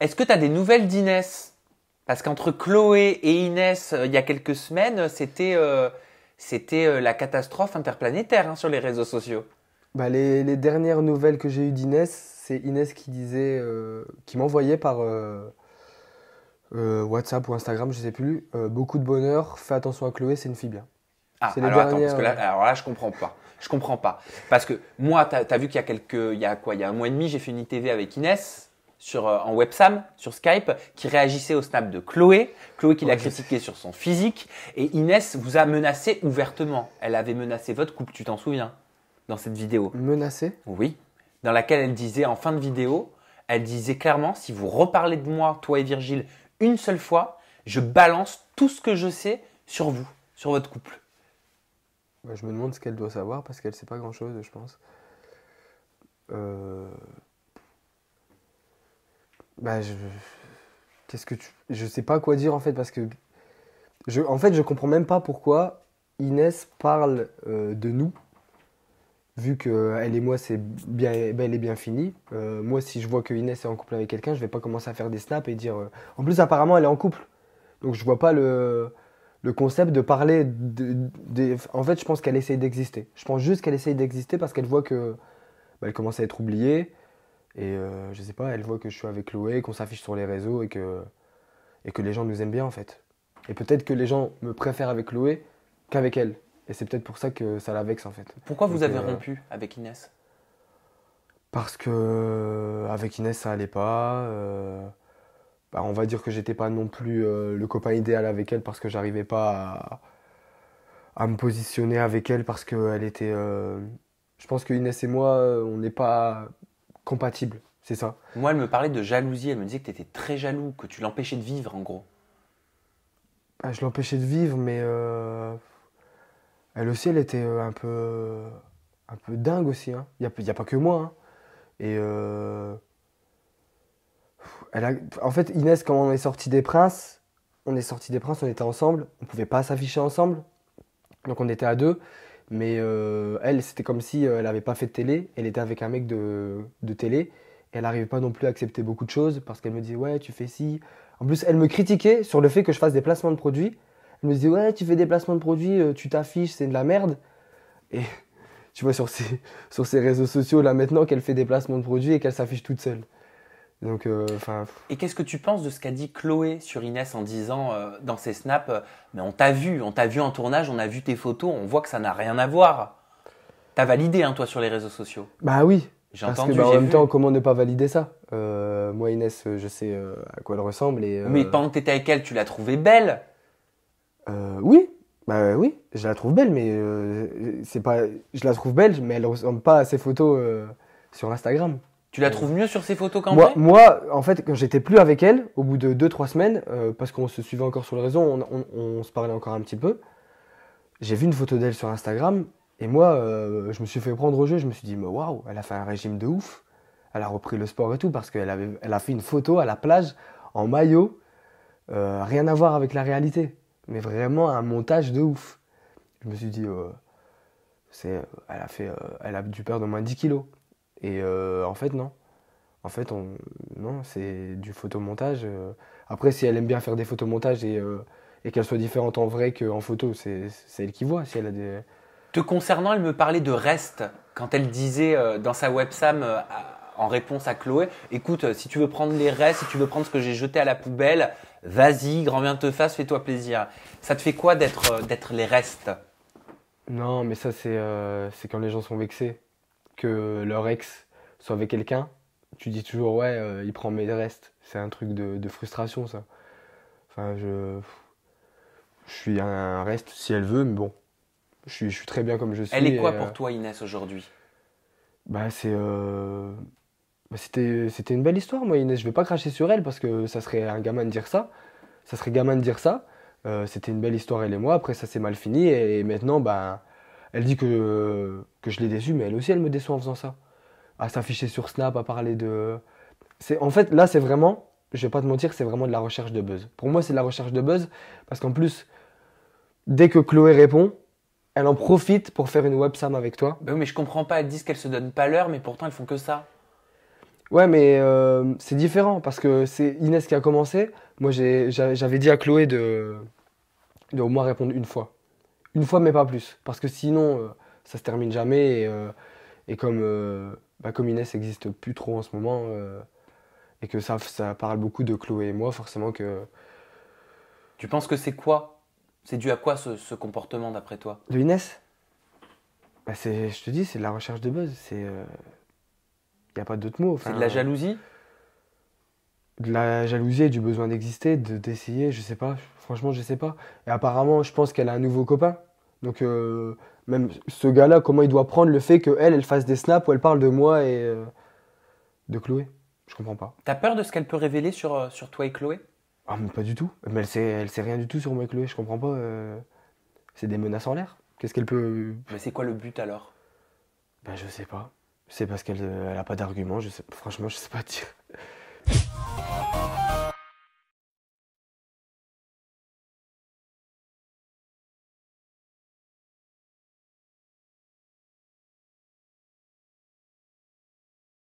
Est-ce que tu as des nouvelles d'Inès? Parce qu'entre Chloé et Inès, il y a quelques semaines, c'était la catastrophe interplanétaire sur les réseaux sociaux. Bah, les dernières nouvelles que j'ai eues d'Inès, c'est Inès qui disait, qui m'envoyait par WhatsApp ou Instagram, je sais plus, beaucoup de bonheur, fais attention à Chloé, c'est une fille bien. Ah, C'est les alors attends, parce dernières. que là, alors là, je comprends pas. Je comprends pas. Parce que moi, t'as vu qu'il y a il y a quoi? Il y a un mois et demi, j'ai fait une ITV avec Inès en websam, sur Skype, qui réagissait au snap de Chloé. Chloé qui l'a Ouais, je sais. critiqué sur son physique. Et Inès vous a menacé ouvertement. Elle avait menacé votre couple, tu t'en souviens, dans cette vidéo? Menacée? Oui. Dans laquelle elle disait, en fin de vidéo, elle disait clairement, si vous reparlez de moi, toi et Virgile, une seule fois, je balance tout ce que je sais sur vous, sur votre couple. Bah, je me demande ce qu'elle doit savoir parce qu'elle sait pas grand-chose, je pense. Euh, Bah, je sais pas quoi dire en fait parce que en fait, je comprends même pas pourquoi Inès parle de nous, vu que elle et moi c'est bien, bel et bien fini. Moi, si je vois que Inès est en couple avec quelqu'un, je vais pas commencer à faire des snaps et dire. En plus, apparemment, elle est en couple, donc je vois pas le concept de parler En fait, je pense qu'elle essaye d'exister. Je pense juste qu'elle essaye d'exister parce qu'elle voit que elle commence à être oubliée et je sais pas, elle voit que je suis avec Chloé, qu'on s'affiche sur les réseaux et que les gens nous aiment bien en fait. Et peut-être que les gens me préfèrent avec Chloé qu'avec elle. Et c'est peut-être pour ça que ça la vexe en fait. Pourquoi vous Donc, avez rompu avec Inès? parce que avec Inès ça allait pas. On va dire que j'étais pas non plus le copain idéal avec elle parce que j'arrivais pas à me positionner avec elle parce qu'elle était. Je pense que Inès et moi, on n'est pas compatibles, c'est ça. Moi, elle me parlait de jalousie. Elle me disait que tu étais très jaloux, que tu l'empêchais de vivre, en gros. Je l'empêchais de vivre, mais elle aussi, elle était un peu dingue aussi. Hein. Y a pas que moi. Hein. Et en fait, Inès, quand on est sorti des Princes, on est sorti des Princes, on était ensemble. On pouvait pas s'afficher ensemble, donc on était à deux. Mais elle, c'était comme si elle n'avait pas fait de télé. Elle était avec un mec de télé. Et elle n'arrivait pas non plus à accepter beaucoup de choses parce qu'elle me disait ouais, tu fais ci. En plus, elle me critiquait sur le fait que je fasse des placements de produits. Elle me disait ouais, tu fais des placements de produits, tu t'affiches, c'est de la merde. Et tu vois sur ses réseaux sociaux là maintenant qu'elle fait des placements de produits et qu'elle s'affiche toute seule. Donc enfin. Et qu'est-ce que tu penses de ce qu'a dit Chloé sur Inès en disant dans ses snaps, mais on t'a vu en tournage, on a vu tes photos, on voit que ça n'a rien à voir. T'as validé, toi, sur les réseaux sociaux. Bah oui, J'ai parce que entendu, en j'ai même vu. temps, comment ne pas valider ça? Moi, Inès, je sais à quoi elle ressemble et Mais pendant que t'étais avec elle, tu l'as trouvée belle. oui, bah oui, je la trouve belle, mais c'est pas, je la trouve belle, mais elle ressemble pas à ses photos sur Instagram. Tu la trouves mieux sur ses photos qu'en Moi, vrai? moi, en fait, quand j'étais plus avec elle, au bout de 2 3 semaines, parce qu'on se suivait encore sur le réseau, on se parlait encore un petit peu, j'ai vu une photo d'elle sur Instagram, et moi, je me suis fait prendre au jeu, je me suis dit, mais waouh, elle a fait un régime de ouf, elle a repris le sport et tout, parce elle a fait une photo à la plage, en maillot, rien à voir avec la réalité, mais vraiment un montage de ouf. Je me suis dit, elle a dû perdre au moins 10 kilos. Et en fait, non. En fait, non, c'est du photomontage. Après, si elle aime bien faire des photomontages et qu'elle soit différente en vrai qu'en photo, c'est elle qui voit. Si elle a des... Te concernant, elle me parlait de reste quand elle disait dans sa websam en réponse à Chloé, écoute, si tu veux prendre les restes, si tu veux prendre ce que j'ai jeté à la poubelle, vas-y, grand bien te fasse, fais-toi plaisir. Ça te fait quoi d'être les restes? Non, mais ça, c'est quand les gens sont vexés. Que leur ex soit avec quelqu'un, tu dis toujours, ouais, il prend mes restes. C'est un truc de frustration, ça. Enfin, je suis un reste si elle veut, mais bon, je suis très bien comme je Elle suis. est Et, quoi pour toi, Inès, aujourd'hui? bah, c'était une belle histoire, moi, Inès. Je vais pas cracher sur elle parce que ça serait un gamin de dire ça. Ça serait gamin de dire ça. C'était une belle histoire, elle et moi. Après, ça s'est mal fini. Et maintenant, bah, elle dit que je l'ai déçue, mais elle aussi, elle me déçoit en faisant ça. À s'afficher sur Snap, à parler de. En fait, là, c'est vraiment, je vais pas te mentir, c'est vraiment de la recherche de buzz. Pour moi, c'est de la recherche de buzz parce qu'en plus, dès que Chloé répond, elle en profite pour faire une websam avec toi. Ben oui, mais je comprends pas, elles disent qu'elles se donnent pas l'heure, mais pourtant elles font que ça. Ouais, mais c'est différent parce que c'est Inès qui a commencé. Moi, j'avais dit à Chloé de au moins répondre une fois. Une fois, mais pas plus. Parce que sinon, ça se termine jamais. Et comme Inès n'existe plus trop en ce moment, et que ça parle beaucoup de Chloé et moi, forcément que. Tu penses que c'est quoi? C'est dû à quoi ce comportement d'après toi? De Inès, bah je te dis, c'est de la recherche de buzz. Il n'y a pas d'autre mot. C'est Enfin, de la jalousie? de la jalousie et du besoin d'exister, d'essayer, je sais pas. Franchement, je sais pas. Et apparemment, je pense qu'elle a un nouveau copain. Donc, même ce gars-là, comment il doit prendre le fait qu'elle, elle fasse des snaps où elle parle de moi et de Chloé? Je comprends pas. T'as peur de ce qu'elle peut révéler sur toi et Chloé? Ah, mais pas du tout. Mais elle sait rien du tout sur moi et Chloé, je comprends pas. C'est des menaces en l'air. Qu'est-ce qu'elle peut. Mais c'est quoi le but alors? Ben, je sais pas. C'est parce qu'elle elle a pas d'argument. Franchement, je sais pas dire.